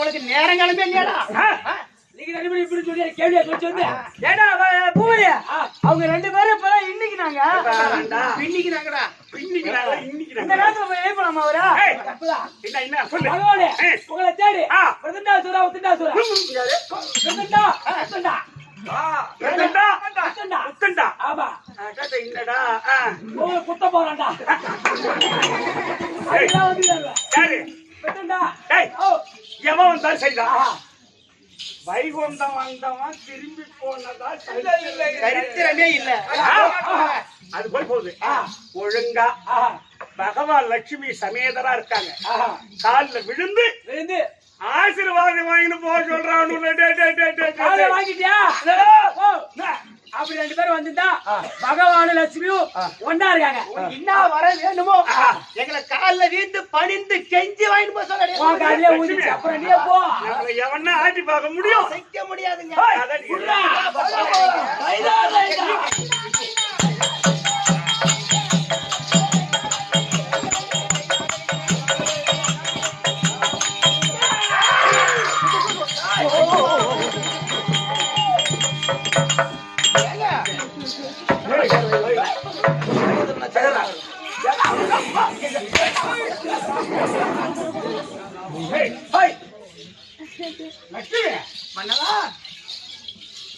உனக்கு நேரம் கிளம்பி இல்லையாடா? அவங்க 2 பேரும் இப்பதான் இன்னைக்குனாங்க உங்களை தேடி குத்த போறான்டா எவன் வந்தாலும் சரிதான். வைகுண்டம் வந்தவன் திரும்பி போனதா சரித்திரமே இல்ல. அது போய் போகுது. ஒழுங்கா பகவான் லட்சுமி சமேதரா இருக்காங்க. காலில் விழுந்து ஆசீர்வாதம் வாங்கிட்டு போக சொல்றான். வாங்கிட்டியா? அப்படி 2 பேரும் வந்துட்டா பகவான் லட்சுமியும் ஒன்னா இருக்காங்க. என்ன வர வேணுமோ எங்களை காலில் வீந்து பணிந்து கெஞ்சி வாங்கிட்டு போக சொல்ல. அப்புறம் நீ போ. எவனா ஆட்டி பார்க்க முடியும்? செய்ய முடியாதுங்க.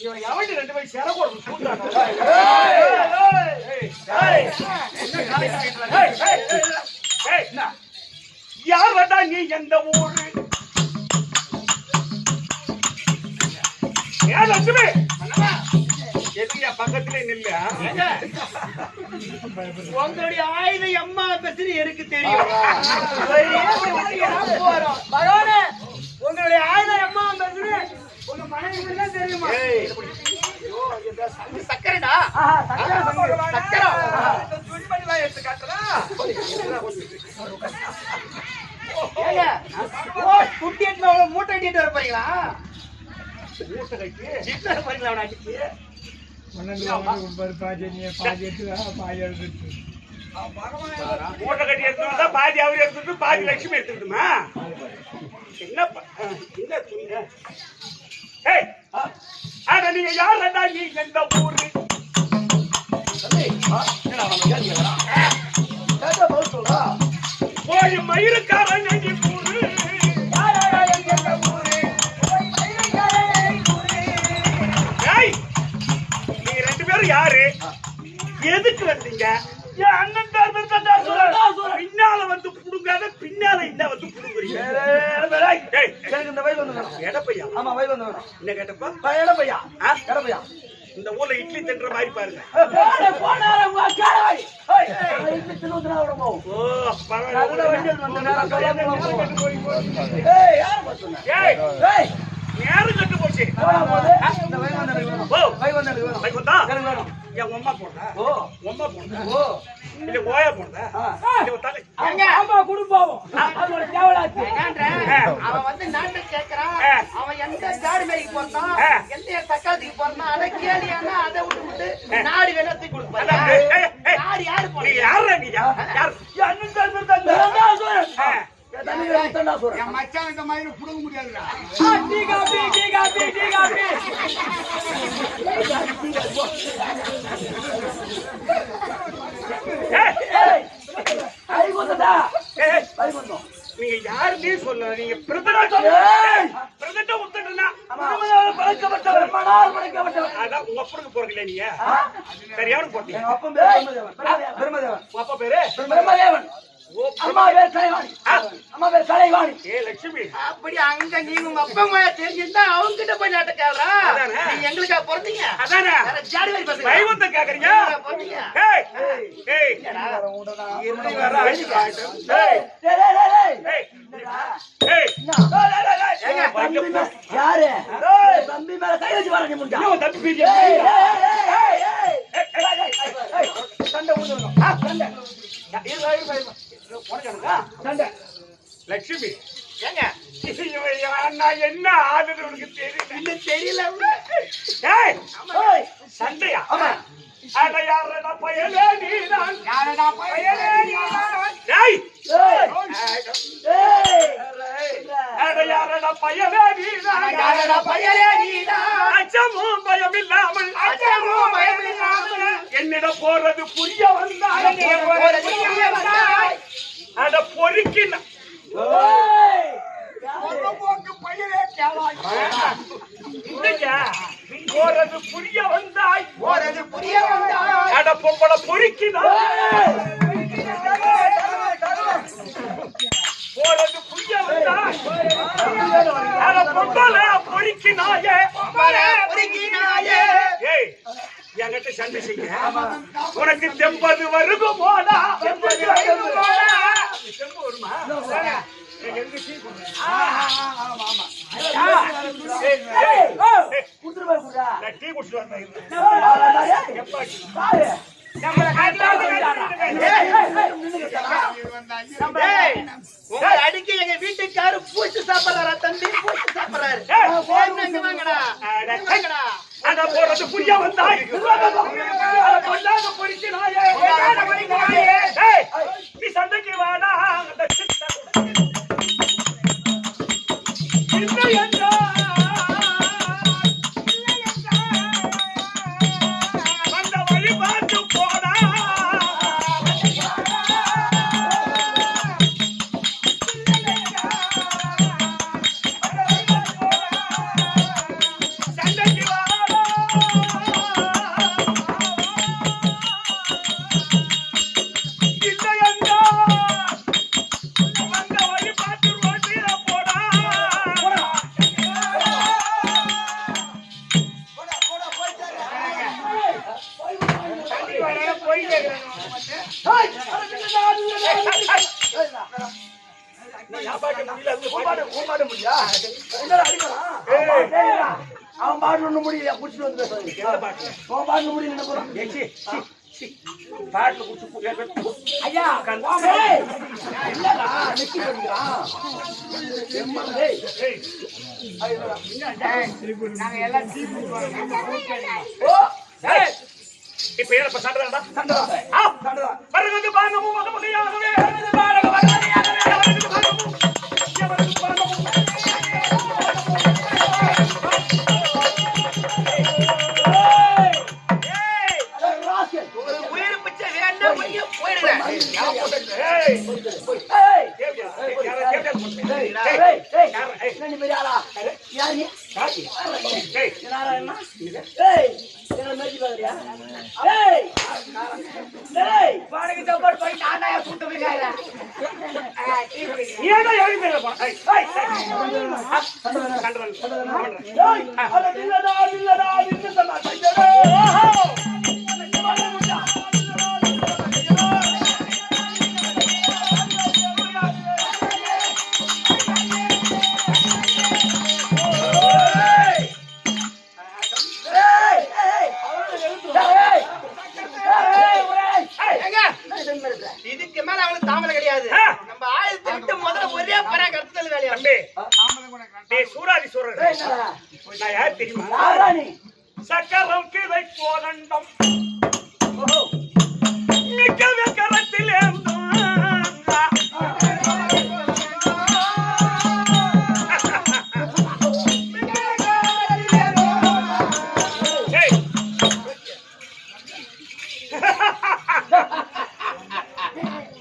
இவன் எவன் 2 பேரும் சேர போறது யார் வந்தா நீ எந்த ஊரு? லட்சுமி எதிரியா பக்கத்திலே நில்ல. உங்களுடைய ஆயுத அம்மா பேசுறது எனக்கு தெரியும். பகவானே உங்களுடைய ஆயுத அம்மா பேசுறது உங்க மனைவிக்கு தான் தெரியுமா? சக்கரடா சக்கரம் துணிமணிலாம் எடுத்து காட்டுறா. குட்டி எட்டு மூட்டை கட்டிட்டு வர போறீங்களா? மூட்டை கட்டி வர போறீங்களா? அவனை அடிச்சு மூட்டை கட்டி எடுத்துட்டா பாதி அவர் எடுத்துட்டு பாதி லட்சுமி எடுத்துக்கிட்டுமா? என்ன துணிங்க? நீங்க யார் ரெண்டா? நீ எந்த ஊரு? போய் மயிருக்காரன் எங்க ஊரு? நீங்க 2 பேரும் யாரு? எதுக்கு வந்தீங்க? என் அண்ணன் பின்னால வந்து புடுங்காத, பின்னால என்ன வந்து புடுங்குறீங்க? இந்த வயல் வந்து எடப்பையா? ஆமா வயல் வந்து என்ன கேட்டப்பா? எடப்பையா எடப்பையா. இந்த ஊர்ல இட்லி தின்ற மாதிரி பாருங்க. நேரம் கட்டு போச்சு. என் அம்மா போடுறா அம்மா போடுறா இல்ல ஓயா போடுறா குடும்பம் அவன் வந்து நாட்டு கேட்கறான். அவன் எந்த காடு மேய்க்கு போறான், எந்த தக்காளிக்கு போறான், அதை கேளியானா அதை விட்டு நாடு வெள்ளத்துக்கு கொடுப்பாரு. நாடு யாரு போற? யாரு நீங்க? என் மச்சான் இந்த மாதிரி புடுங்க முடியாதுடா. நீங்க யாருன்னே சொல்ல நீங்க பிரதடா சொல்ல பிரதடா உத்தட்டனா படைக்கப்பட்டவர் மனால் படைக்கப்பட்டவர் அதான் உங்க அப்பனுக்கு போறீங்களா நீங்க சரி யாரும் போட்டீங்க எங்க அப்பன் பேர் பிரம்மதேவன் உங்க அப்பா பேரு பிரம்மதேவன் அம்மா பேர் கலைவாணி அம்மா பேர் கலைவாணி ஏ லட்சுமி அப்படி அங்க நீங்க உங்க அப்பா அம்மா தெரிஞ்சிருந்தா அவங்க கிட்ட போய் நாட்ட கேளா அதானே. நீங்க எங்களுக்கா பிறந்தீங்க அதானே வேற ஜாடி மாதிரி பசங்க வைவந்த கேக்குறீங்க பிறந்தீங்க ஏய் ஏய் இருந்து வர வர அடி காட்டு டேய் டேய் டேய் டேய் ஏய் என்னடா ஏய் ஏங்க, தம்பி மேல யாரு தம்பி மேல கை வச்சு வர நீ முண்டா இன்னும் தப்பி பீடி ஏய் ஏய் ஏய் ஏய் சண்டை ஊதுறோம் சண்டை சண்டை லட்சுமி ஏங்க நான் என்ன ஆளுன்னு உனக்கு தெரியல இன்னும் தெரியல ஏய் ஏய் சண்டையா ஆமா அட யாரடா பயலே நீதான் யாரடா பயலே நீதான் ஏய் ஏய் ஏய் அட யாரடா பயலே நீதான் யாரடா பயலே நீதான் அச்சமும் பயமில்லாமல் அச்சமும் பயமில்லாமல் என்னிடம் போறது புரிய வந்தாய் போறது புரிய வந்தாய். அட பொறுக்கின ஏய் போக்கு பயலே கேளாய் இல்லையா போறது புரிய வந்தாய் போறது புரிய வந்தாய் அட பொம்பளை பொறுக்கினா போறது புரிய வந்தாய் அட பொம்பளை பொறுக்கினாயே பல புரிகினாயே ஏய் என்கிட்ட சண்டை செய்ய உனக்கு தெம்பது வருகுமோடா தெம்பது வருகுமோடா தெம்பு வருமா எங்க டீ குடுறேன் ஏய் குடுற போய் குடுடா நான் டீ குடிச்சிட்டு வந்தேன் எப்பா பாரு நம்மள ஏய் உங்க அடிக்க எங்க வீட்டுக்காரரு பூச்சி சாப்பிடுறாரா தம்பி பூச்சி சாப்பிடுறாரு என்னங்க வாங்கடா வாங்கடா அட போறது புரிய வந்தாய் அட பொல்லாத பொறுக்கினாயே பொல்லாத பொறுக்கினாயே. ஏய் நீ சண்டைக்கு வாடா அந்த சித்த இல்லை என்றா அந்த வழி பார்த்து போடா சண்டைக்கு வாடா இல்லை என்றா அந்த வழி பார்த்து ரோட்டில போடா சண்டைக்கு வாடா போயிட்டே அவன் பாட்டு ஒண்ணு முடியல குடிச்சிட்டு வந்து பேசுறது அவன் பாட்டு முடியல என்ன போறான் பாட்டில் குடிச்சு ஐயா ஏய், இல்லடா நெக்கி பண்ணிக்கிறான் நாங்க எல்லாம் டீ ஓ ஏய், இப்ப ஏன் சண்டைடா சண்டை வருகிறது பானமும் மகமுடியாகவே வருகிறது பானமும் மகமுடியாகவே வருகிறது பானமும் எவரது பானமும் ஏய் ராஸ்கல் ஒரு உயிர் பிச்சை வேண்டாம் போய் போயிடுறேன் ஏய் ஏய் கேவியா யாரா கேவியா ஏய் ஏய் ஏய் ஏய் யாரா ஏய் என்ன பெரிய ஆளா யார் நீ காக்கி ஏய் என்னடா என்ன ஏய் என்ன மேஜி பாக்குறியா ஏய் ஏய் பாடகை சப்போர்ட் போய் நானா கூட்டு போய்க்காரா நீ ஏன்டா யாரும் பேரப்பா ஏய் ஏய் கண்டறன் ஏய் அட இல்லடா இல்லடா இல்லடா இதுக்கு மேல அவனுக்கு தாமரை கிடையாது நம்ம ஆயுதத்தை விட்டு முதல்ல ஒரே பரா கருத்தல் வேலையா தம்பி டேய் சூராதி சூரர் நான் யார் தெரியுமா ராணி சக்கரம் கிளை கோதண்டம் மிக்க வெக்கரத்தில்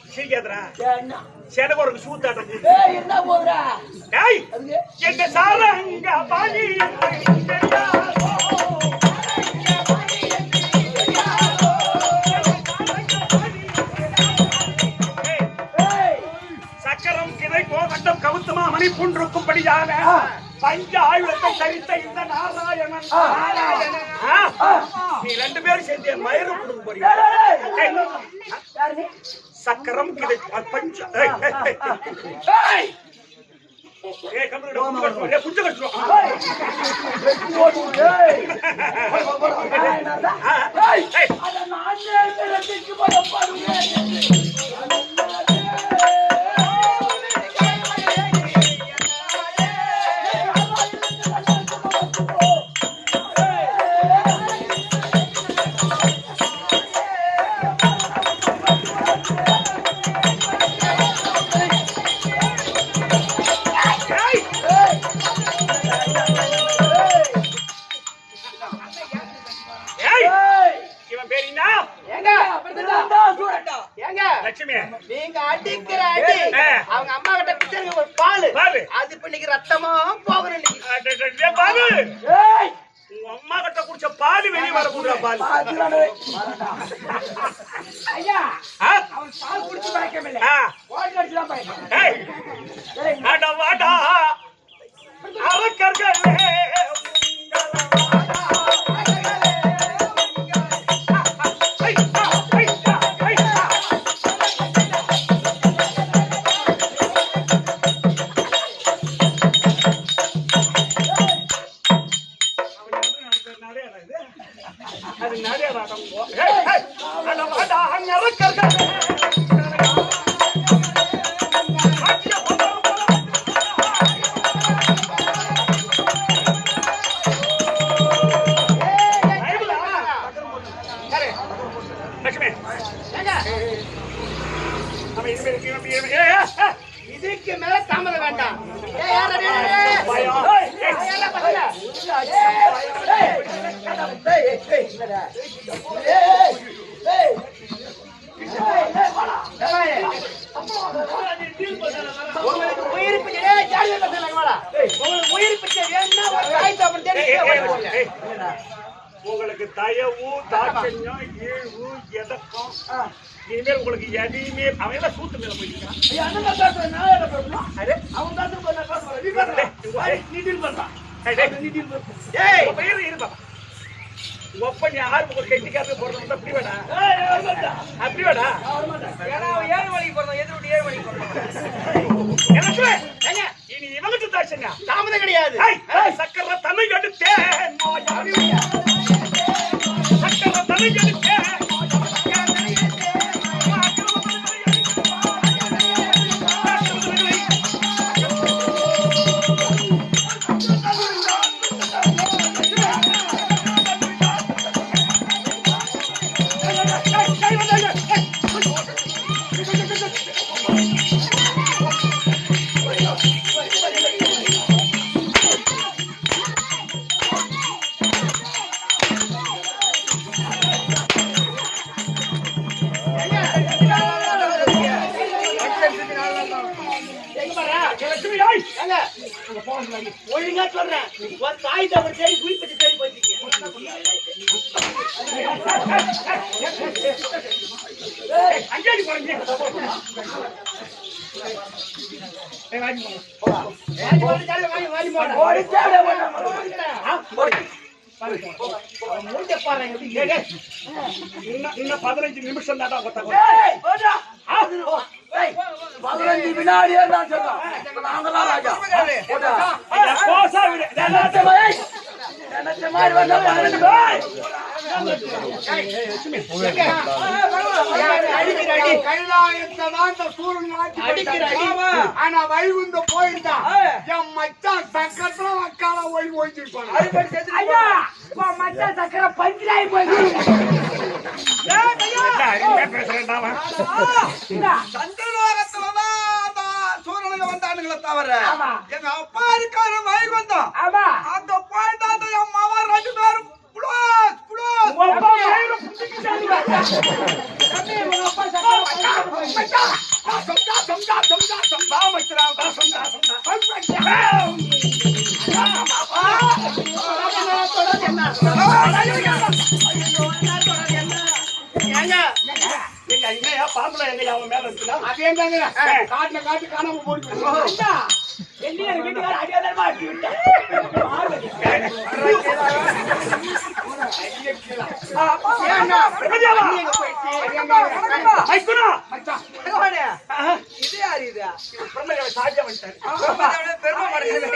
சிரிக்காதரா என்ன செடகோருக்கு சூத்தாட்டம் ஏய் என்ன சாரங்க பாணி சக்கரம் கிளை கோவட்டம் கவுத்தமா மணி புன்றுக்கும்படியாக பஞ்ச ஆயுதத்தை தரித்த இந்த நாராயணன் நீ ரெண்டு பேரும் சேர்ந்து என் மயிறு கொடுக்க போறீங்க. சக்கரம் கிளை பஞ்ச புஞ்ச கட்டுறோம். நீங்க அடிக்கிற அடி அவங்க அம்மா கிட்ட பிடிச்சிருக்க ஒரு பாலு அது இப்ப இன்னைக்கு ரத்தமா போகணும். உங்க அம்மா கிட்ட குடிச்ச பால் வெளியே வர கூடுற பால் ஐயா அவன் பால் குடிச்சு பழக்கமில்லை. ஓட்டு அடிச்சுதான் பழக்கம். வாடா அரக்கர்களே இதுக்கு மேல தாமதம் வேண்டாம். உங்களுக்கு உயிர் பிச்சை உயிர் பிச்சை வேணும்னா உங்களுக்கு தயவு தாட்சண்யம் ஈழ்வு எதக்கம் இனிமேல் உங்களுக்கு எதையுமே அவன் எல்லாம் சூத்து மேல போயிருக்கான். ஒப்பன் யாரு உங்களுக்கு கெட்டிக்காரங்க போறது அப்படி வேடா அப்படி வேடா ஏழு மணிக்கு போறோம். எதிர்விட்டு 7 மணிக்கு போறோம். இனி இவங்களுக்கு தாட்சண்யா தாமதம் கிடையாது. சக்கர தலை எடுத்தேன் சக்கர தலை எடுத்தேன் ஒழுங்கா சொல்றேன். ஒரு தாய் தவறு தேடி குளிப்பட்டு தேடி போயிட்டீங்க. அங்கேடி போறீங்க இன்னும் 15 நிமிஷம் தான் 15 வினாடியே தான் சொல்றோம். நாங்களாம் ராஜா நினைச்ச மாதிரி வந்தா 12 பேர் ஆனா வைகுந்த போயிருந்தா என் மச்சான் சக்கரத்துல வக்கால ஓடி போயிட்டு ஐயா மச்சான் சக்கரை பஞ்சாயி போயிடுச்சு. சந்திரலோகத்துலதான் அந்த சூரியனுக்கு வந்தானுங்களே தவிர எங்க அப்பா இருக்காரு வைகுந்தம். அந்த போயிட்டா என் மாவன் 2 பேரும் குளோஸ் குளோஸ் சொந்தா அவன் மேல இருக்குதா? அதே தாங்க காட்டுல காட்டு காணாம போயிட்டு என்னைய வீட்டுக்கார அடியாதமா அடி விட்டேன். ஏன்னா பிரம்மதேவா, மைக்குனா. பகவானே, இது யாரு இது? பிரம்மதேவா சாஜா வந்துட்டாரு. பிரம்மதேவனே பெருமை படுகிறது.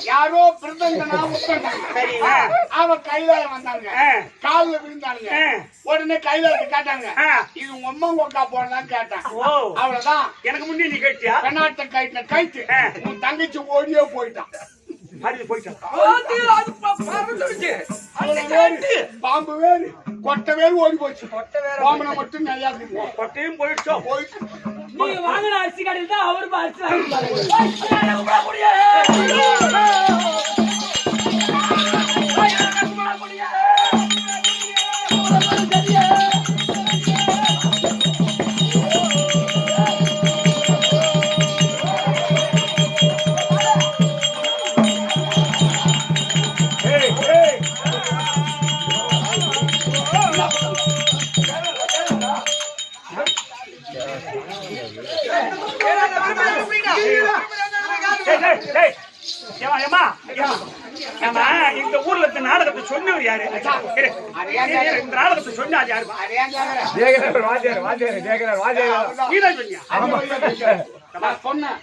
யாரோ பிறந்தா சரி. அவ கையில வந்தாங்க, கால்ல விழுந்தாங்க. உடனே கையில கேட்டாங்க, இது உங்க அம்மா கொக்கா போனதான் கேட்டான். ஓ, அவ்வளவுதான். எனக்கு முன்னே நீ கேட்டியா? பெண்ணாட்ட கைத்து உன் தங்கச்சி ஓடியே போயிட்டான். அது போயிட்டான். பாம்பு வேறு கொட்டை வேறு ஓடி போச்சு. பாம்புன மட்டும் நிறையா கொட்டையும் போயிடுச்சோ? போயிட்டு நீ வாங்கின அரிசி கடையில் தான் அவரு அரிசி வாங்கிப்பாரு. ஏய், ஏய். ஏய், ஏய், ஏய். ஏம்மா, ஏம்மா, ஏம்மா. ஏம்மா, இந்த ஊர்ல இந்த நாடகத்தை சொன்னவர் யாரு? இரு. இந்த நாடகத்தை சொன்னார் யாருமா? நீதான் சொன்னியா? சொன்னேன்.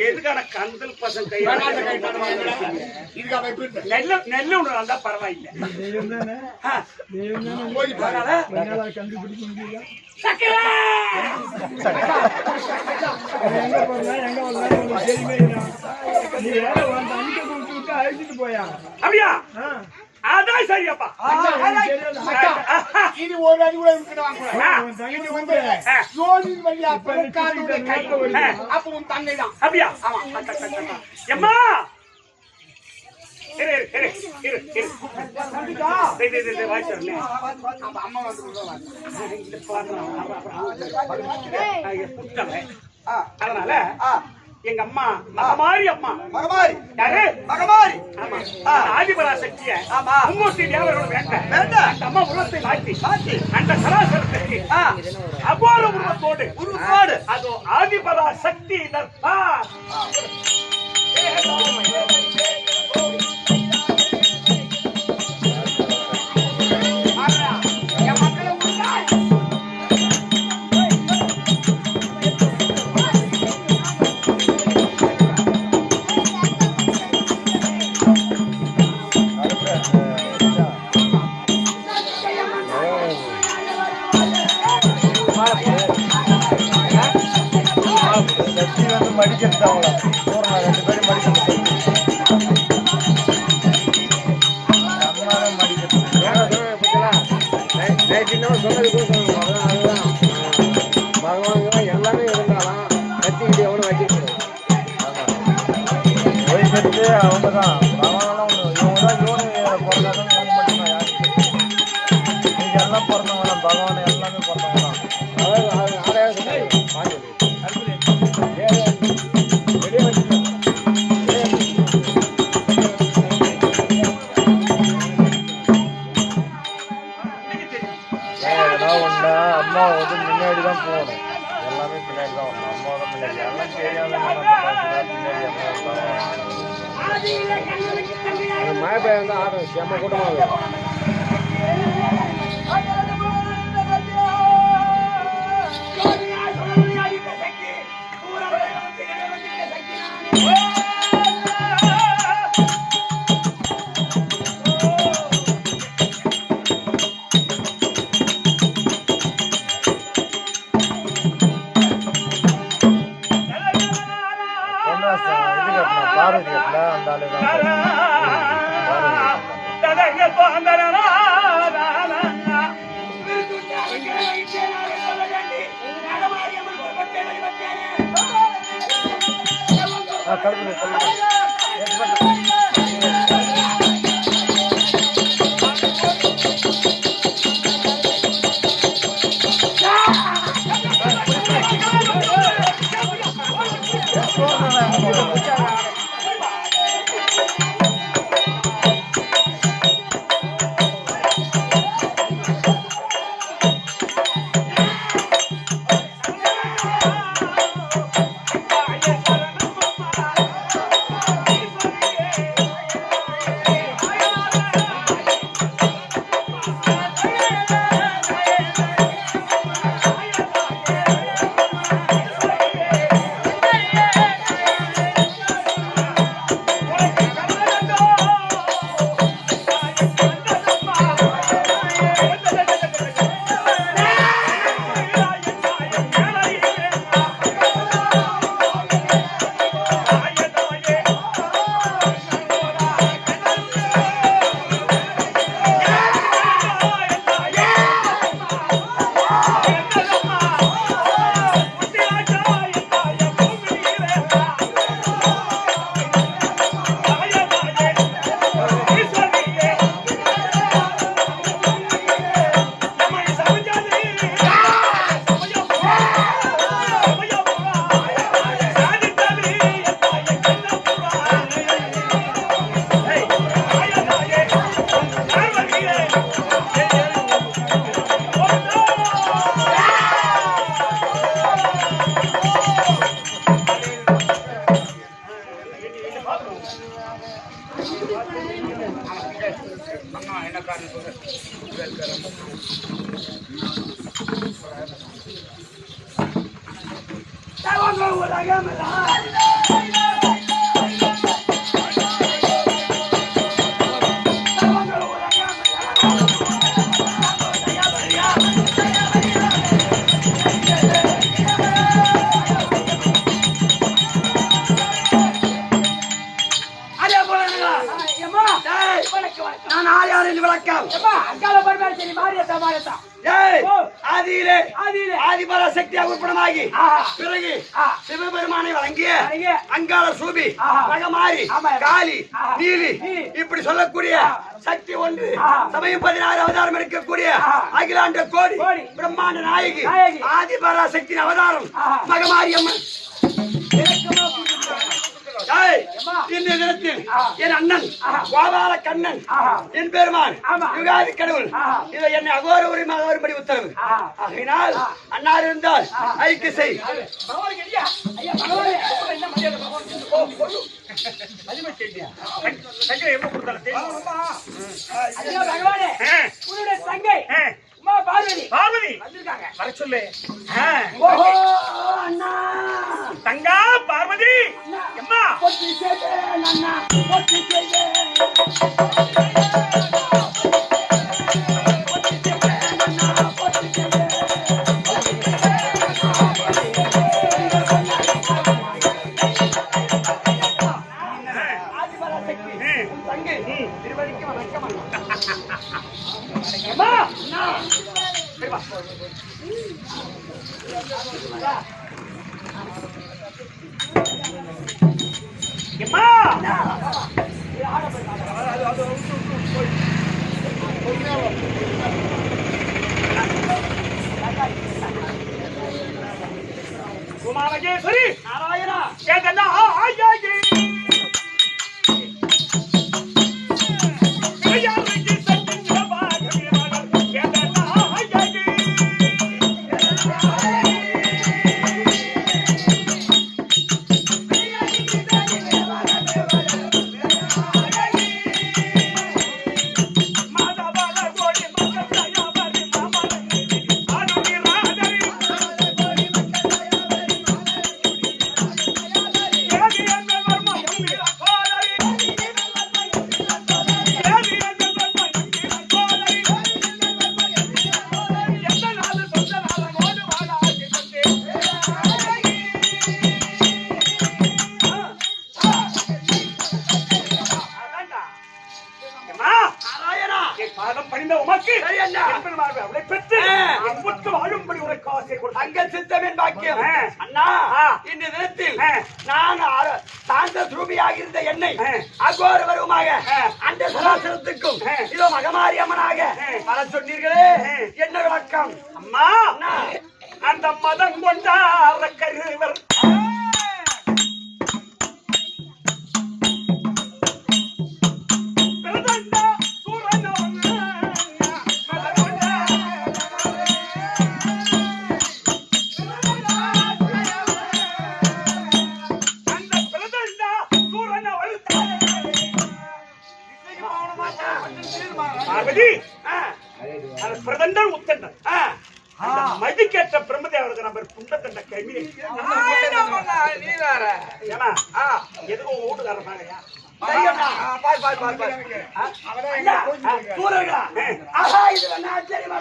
எதுக்கான கந்தல் பசங்க கை இதுக்காக போயிட்டு நெல்ல ஒண்ணு வந்தா பரவாயில்ல. போய் பாராத. அப்படியா? அதான் சரியாப்பா. இது ஒரு அடி கூட இருக்கணும். இது வந்து யோனின் வழியா பிறக்காத கை. அப்ப உன் தங்கை தான். அப்படியா? எம்மா, இரு, இரு, இரு, இரு. வாய்ச்சாருண்ணே. அப்ப அம்மா வந்து அதனால எங்க அம்மா மகமாரி அம்மா மகமாரி யாரு? மகமாரி ஆமா. ஆதிபரா சக்திய ஆமா. மும்மூர்த்தி தேவர்கள் வேண்டாம். வேண்டாம். அந்த அம்மா உலகத்தை மாற்றி மாற்றி அந்த சராசரத்துக்கு அபார உருவத்தோடு உருவாடு அதோ ஆதிபரா சக்தி நற்பா. என் மக்களை உண்டாய். சக்தி வந்து மடிக்கிறது அவங்கள பூர்ணா 2 பேரும் மடிக்கிறது. அம்மாவும் மடிக்கிறது. பகவான் எல்லாமே இருந்தாலும் கத்திக்கிட்டு எவனும் வச்சுக்கிறது. போய் செத்து அவங்க தான் பகவானெல்லாம் ஒன்று இவங்க தான் இவனு பிறந்தாலும் இவங்க மட்டும்தான் யாரு நீங்க எல்லாம் பிறந்தவங்க பகவான் எல்லாமே பிறந்தவங்க தான். அம்மா வந்து முன்னாடி தான் போகணும். எல்லாமே பின்னாடி தான் வரணும். அம்மா தான் முன்னாடி எல்லாம் தெரியாத மழை பெய்ய தான் ஆடும் செம்ம கூட்டமாக பார்வதி கட்டில அந்த ஆளு நான் ஆயாரின் விளக்கம். அக்கால பரமாரி சரி மாரியத்தா மாரியத்தா. ஏய் ஓ. ஆதியிலே ஆதியிலே. ஆதிபராசக்தியாக உற்படமாகி ஆஹா. பிறகு ஆ. சிவபெருமானை வழங்கிய வழங்கிய. அங்காள சூபி ஆஹா. மகமாரி ஆமா. காளி ஆஹா. நீலி நீலி. இப்படி சொல்லக்கூடிய சக்தி ஒன்று ஆஹா. சமயம் 16 அவதாரம் இருக்கக்கூடிய ஆஹா. அகிலாண்ட கோடி கோடி. பிரம்மாண்ட நாயகி நாயகி. ஆதிபராசக்தியின் அவதாரம் ஆஹா. மகமாரி அம்மன். ஏய், அம்மா. இந்த தினத்தில் ஆஹா. என் அண்ணன் ஆஹா. கோபால கண்ணன் ஆஹா. என் பெருமான் ஆமா. யுகாதி கடவுள் ஆஹா. இதை என்னை அகோர உரிமையாக வரும்படி உத்தரவு. ஆஹா. ஆகையினால் அன்னார் இருந்தால் ஐக்கிய செய். பகவானுக்கு இல்லையா? ஐயா பகவானே. என்ன மரியாதை பகவானுக்கு? ஐயா பகவானே. உன்னுடைய தங்கை உமா பார்வதி பார்வதி வந்திருக்காங்க. வர சொல்லு. ஓஹோ அண்ணா. தங்கா பார்வதி அம்மா பொத்தி சேதே அண்ணா. பொத்தி சேதே. தங்கை திருவடிக்கு வணக்கம் அண்ணா. அம்மா. அம்மா உமாமகேஸ்வரி நாராயணா கேட்டா ஆயாகி ஐயாவுக்கு சத்திய பாகமே மகள் கேட்டா ஆயாகி மாதவால கோடி மக்கள் தயாபரி மாமனி ஆனுடி ராஜரி ஏதி அந்த வர்ம யம்பிர கோலரி ஏதி அந்த வர்ம யம்பிர கோலரி எந்தனால சொந்தனால ஓடு வாடாகி கொண்டே அம்மா நாராயணா என் பாதம் பணிந்த உமக்கு சரி அண்ணா. என் பெருமாள் அவளை பெற்று அன்புக்கு வாழும்படி உனக்கு ஆசை கொடுத்தாங்க. தங்கள் சித்தமின் பாக்கியம். ஆ. அண்ணா ஆ. இந்த தினத்தில் ஆ. நான் சாந்த ரூபியாக இருந்த என்னை ஆ. அகோர வருவமாக ஆ. அந்த சராசரத்துக்கும் ஆ. இதோ மகமாரி அம்மனாக ஆ. வர சொன்னீர்களே ஆ. என்ன விளக்கம்? அம்மா அண்ணா அந்த மதம் கொண்டார கருவர் பிரதண்ட சூரனோன மதம் கொண்டார பார்வதி அது பிரதண்டர் உத்தண்டர் அந்த மதிக்கேற்ற பிரம்மதேவருக்கு நம்ம புண்டத்தண்ட கைமி நீ வேற ஏன்னா எதுவும் வீட்டுக்காரனாங்கயா சூரர்களா ஆஹா இது என்ன தெரியுமா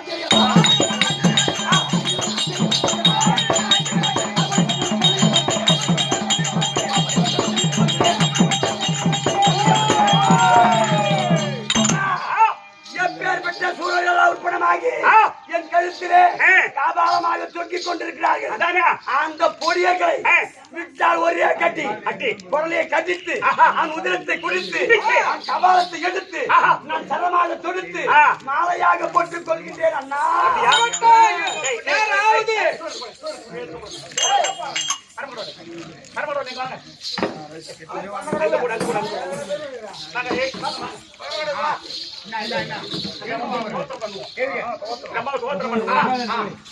எப்பேற்பட்ட சூழல்கள் உற்பணமாகி என் கழுத்திலே காபாலமாக தொங்கிக் கொண்டிருக்கிறார்கள். அந்த பொடியர்களை விட்டால் ஒரே கட்டி குரலையை கட்டித்து அந்த உதிரத்தை குடித்து கபாலத்தை எடுத்து நான் சரமாக தொடுத்து மாலையாக போட்டுக் கொள்கின்றேன் அண்ணா.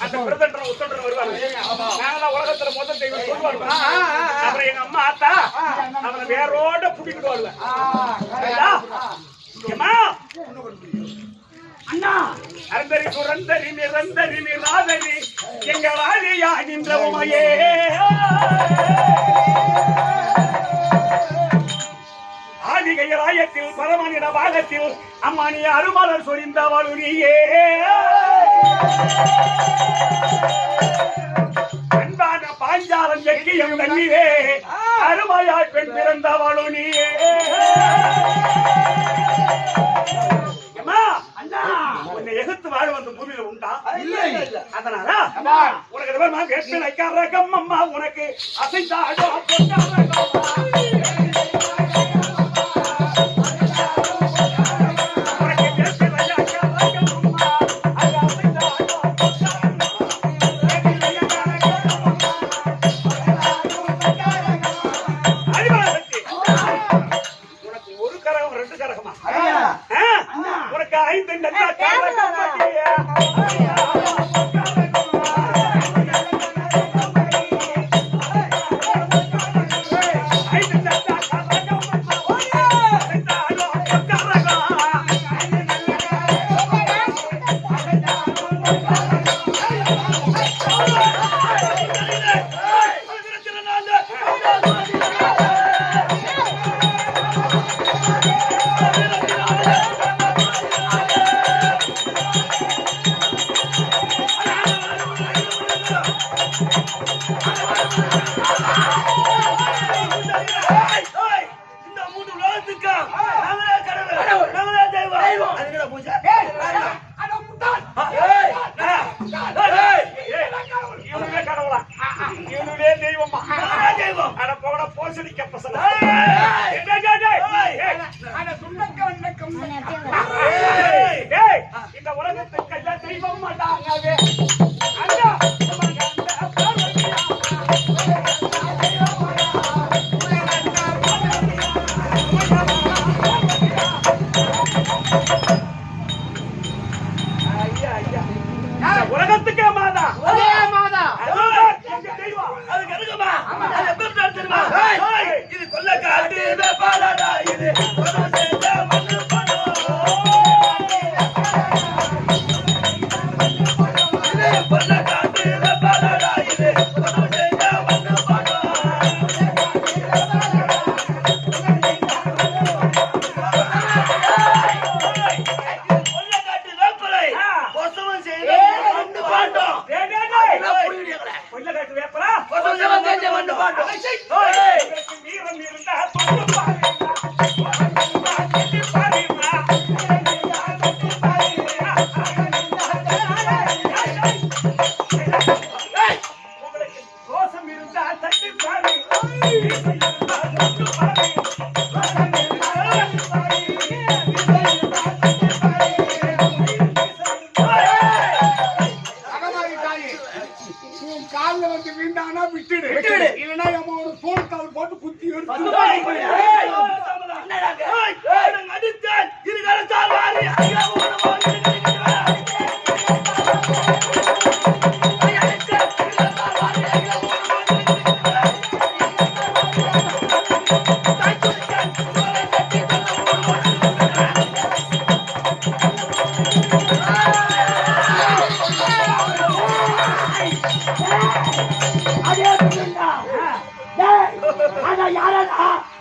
அந்த பிரதண்டர் உத்தண்டர் வருவாங்க. நாங்களாம் உலகத்துல முதல் தெய்வம் சொல்லுவாங்க. அப்புறம் எங்க அம்மா ஆத்தா அவனை வேரோட புடிக்கிட்டு வருவேன். அண்ணா அந்தரி சுரந்தரி நிரந்தரி நிராதரி எங்க வாழியா நின்ற உமையே ஆதிகையராயத்தில் பரமனிட பாகத்தில் அம்மானி அருமலர் சொரிந்த வலுனியே அன்பான பாஞ்சாலம் எக்கியம் தண்ணீரே அருமையாய் பெண் பிறந்த வலுனியே உன்னை எதிர்த்து வாழ வந்த பூமியில உண்டா? அதனால உனக்கு வேட்பு வைக்காரகம் அம்மா உனக்கு அசைந்தாடோ இந்த உலகத்துக்கு எல்லாம் தெய்வம் மாட்டாங்க. உலகத்துக்கே மாதா இது கொல்ல காட்டு பாலாடா இது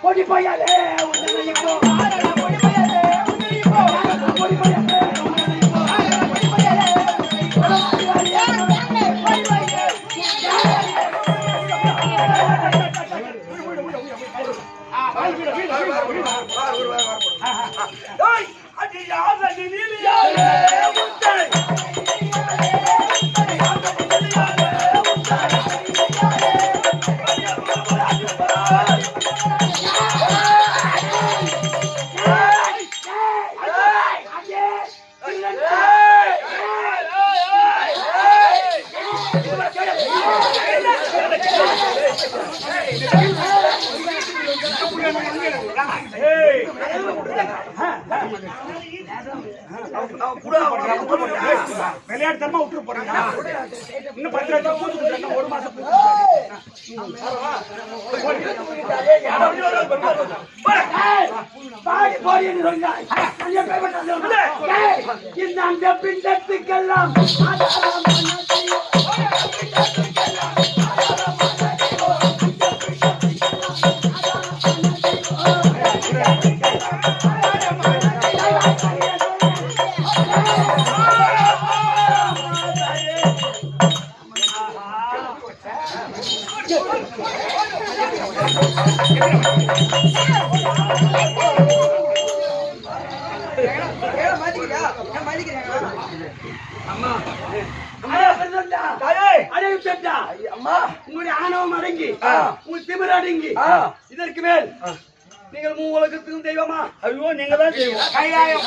பொடி பையாலே உன்னடிப்போ பொடி பையாலே உன்னடிப்போ பொடி பையாலே உன்னடிப்போ பொடி பையாலே விளையாட்டு தரமா விட்டு போறாங்க. இன்னும் 10 லட்சம் பூத்து ஒரு மாசம் இந்த அந்த பிண்டத்துக்கெல்லாம் உங்களுடைய ஆணவம் அடங்கி உங்கள் திமிர் அடங்கி இதற்கு மேல் நீங்கள் உலகத்துக்கும் தெய்வமா? ஐயோ நீங்க தான் செய்வோம். கையாயம்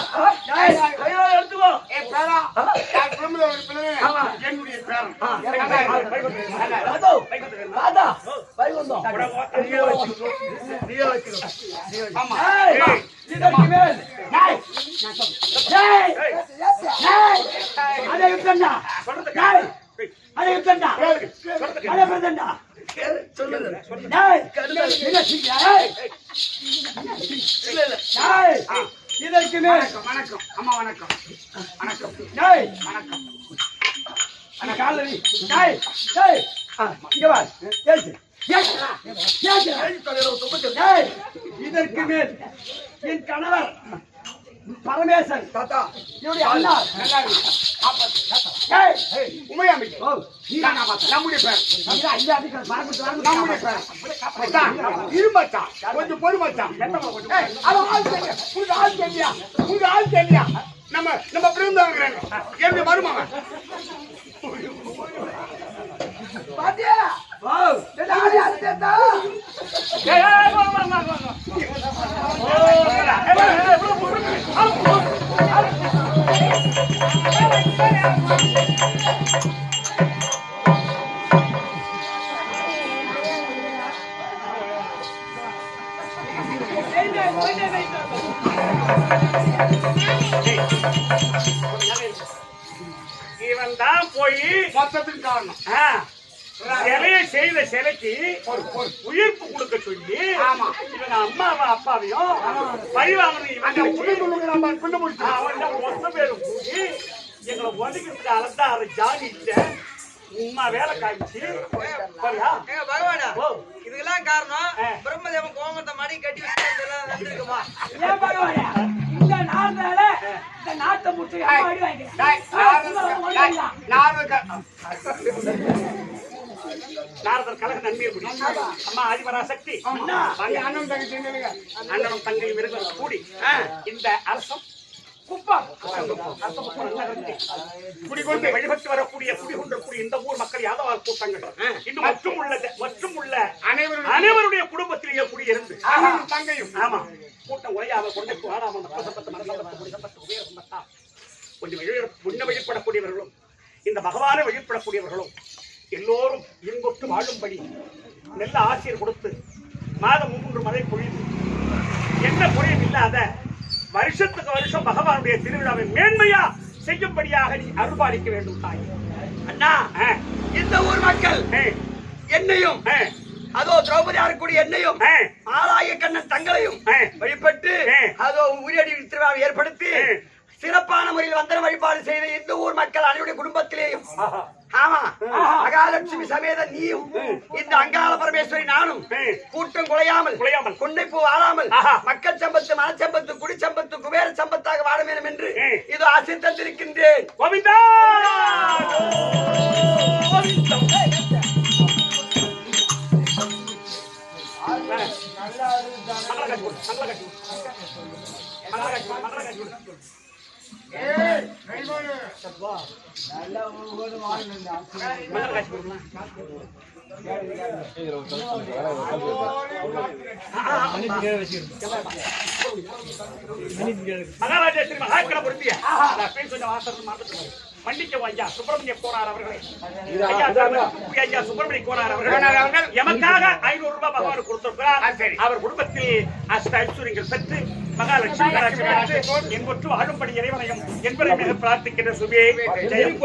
எடுத்துக்கோ. என்னுடைய பேரன் இதற்கு மேல் இதற்கு மேல் வணக்கம் அம்மா வணக்கம் வணக்கம் இதற்கு மேல் என் கணவர் பரமேசன் தாத்தா என்னுடைய அண்ணா உமையாம்பிகை நம்முடைய பேர் இருமச்சான் கொஞ்சம் பொறுமச்சான் உங்க ஆள் தெரியா நம்ம பிறந்தவங்க எப்படி வருமாங்க பாத்தியா இவன் தான் போய் மொத்தத்துக்கு காரணம். சிலையை செய்த சிலைக்கு ஒரு உயிர்ப்பு கொடுக்க சொல்லி இவங்க அம்மாவை அப்பாவையும் பழிவாங்கணும் மொத்த பேரும் கூடி எங்களை ஒதுக்கிறதுக்கு அலந்தாறு ஜாதி இல்ல உமா வேலை காய்ச்சி பகவானா இதுக்கெல்லாம் காரணம் பிரம்மதேவன் கோமத்தை மடி கட்டி வச்சிருக்குமா? ஏன் பகவானே இந்த நாட்டால இந்த நாட்டை முட்டு அடி வாங்கிக்கிறேன். நாரதர் கழக நன்மையை முடியும். அம்மா ஆதிபராசக்தி அண்ணனும் தங்கையும் இருவர் கூடி இந்த அரசம் குடிகொண்டு வழிபட்டு வரக்கூடிய குடிகொண்டக்கூடிய இந்த ஊர் மக்கள் யாதவ கூட்டங்கள் இன்னும் மற்றும் உள்ள அனைவருடைய குடும்பத்திலேயே குடியிருந்து தங்கையும் ஆமா கூட்டம் உரையாமல் கொண்டு வாடாமல் கொஞ்சம் வழிபடக்கூடியவர்களும் இந்த பகவானை வழிபடக்கூடியவர்களும் எல்லோரும் இன்புற்று வாழும்படி நல்ல ஆசிரியர் கொடுத்து மாதம் 3 மழை பொழிந்து என்ன குறையும் இல்லாத வருஷத்துக்கு வருஷம் பகவானுடைய திருவிழாவை மேன்மையா செய்யும்படியாக நீ அருள்பாலிக்க வேண்டும் தாய். அண்ணா இந்த ஊர் மக்கள் என்னையும் அதோ திரௌபதியார் கூடிய என்னையும் ஆலாய கண்ணன் தங்களையும் வழிபட்டு அதோ உரியடி திருவிழாவை ஏற்படுத்தி சிறப்பான முறையில் வந்தன வழிபாடு செய்த இந்த ஊர் மக்கள் அனைவருடைய குடும்பத்திலேயும் ஆமா மகாலட்சுமி சமேத நீயும் இந்த அங்காள பரமேஸ்வரி நானும் கூட்டம் குலையாமல் குண்டைப்பூ வாழாமல் மக்கள் சம்பத்து மனச்சம்பத்து குடிச்சம்பத்து குபேர சம்பத்தாக வாழ வேண்டும் என்று இது ஆசை தந்திருக்கின்றேன். கோவிந்தா மகாராஜேஸ்வரி மகாக்கணபுரத்திய மன்னிக்கவும் ஐயா சுப்பிரமணிய கோனார் அவர்களே, ஐயா சுப்பிரமணிய கோனார் அவர்கள் எமக்காக 500 ரூபாய் பகவான் கொடுத்திருக்கிறார். அவர் குடும்பத்தில் அஷ்ட ஐஸ்வர்யங்கள் பெற்று மகாலட்சுமி என்பற்று வாழும்படி இறைவனையும் என்பதை மிக பிரார்த்திக்கின்ற சுபே ஜெயம்.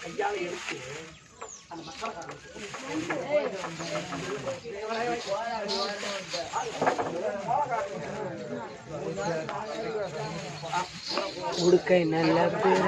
கையால எடுத்து அந்த மக்கள் உடுக்கை நல்ல பேரு